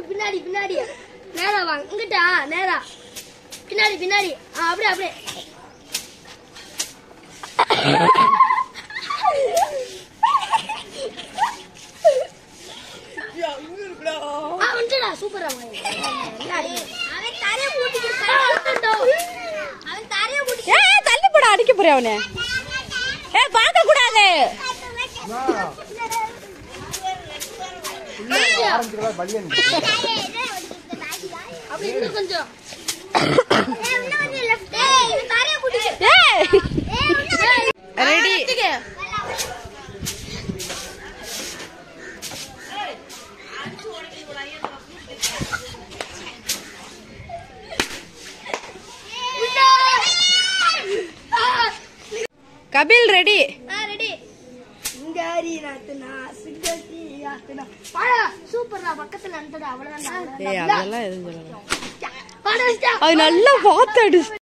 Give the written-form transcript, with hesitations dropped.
பின்னாடி பின்னாடி நேரா வாங்க இங்கிட்டா நேரா பின்னாடி பின்னாடி அப்படியே அப்படியே சூப்பரா தள்ளி போட அடிக்க போறியா அவனு பார்க்க கூடாது கொஞ்சம் ரெடி கபில் ரெடி ரெடி சிங்காரி நாத்துனா சிங்கத்தி நாத்துனா சூப்பர்டா பக்கத்துல நடந்தது அவ்வளவுதான் அதெல்லாம் எதுவும் சொல்லல அது நல்லா பார்த்து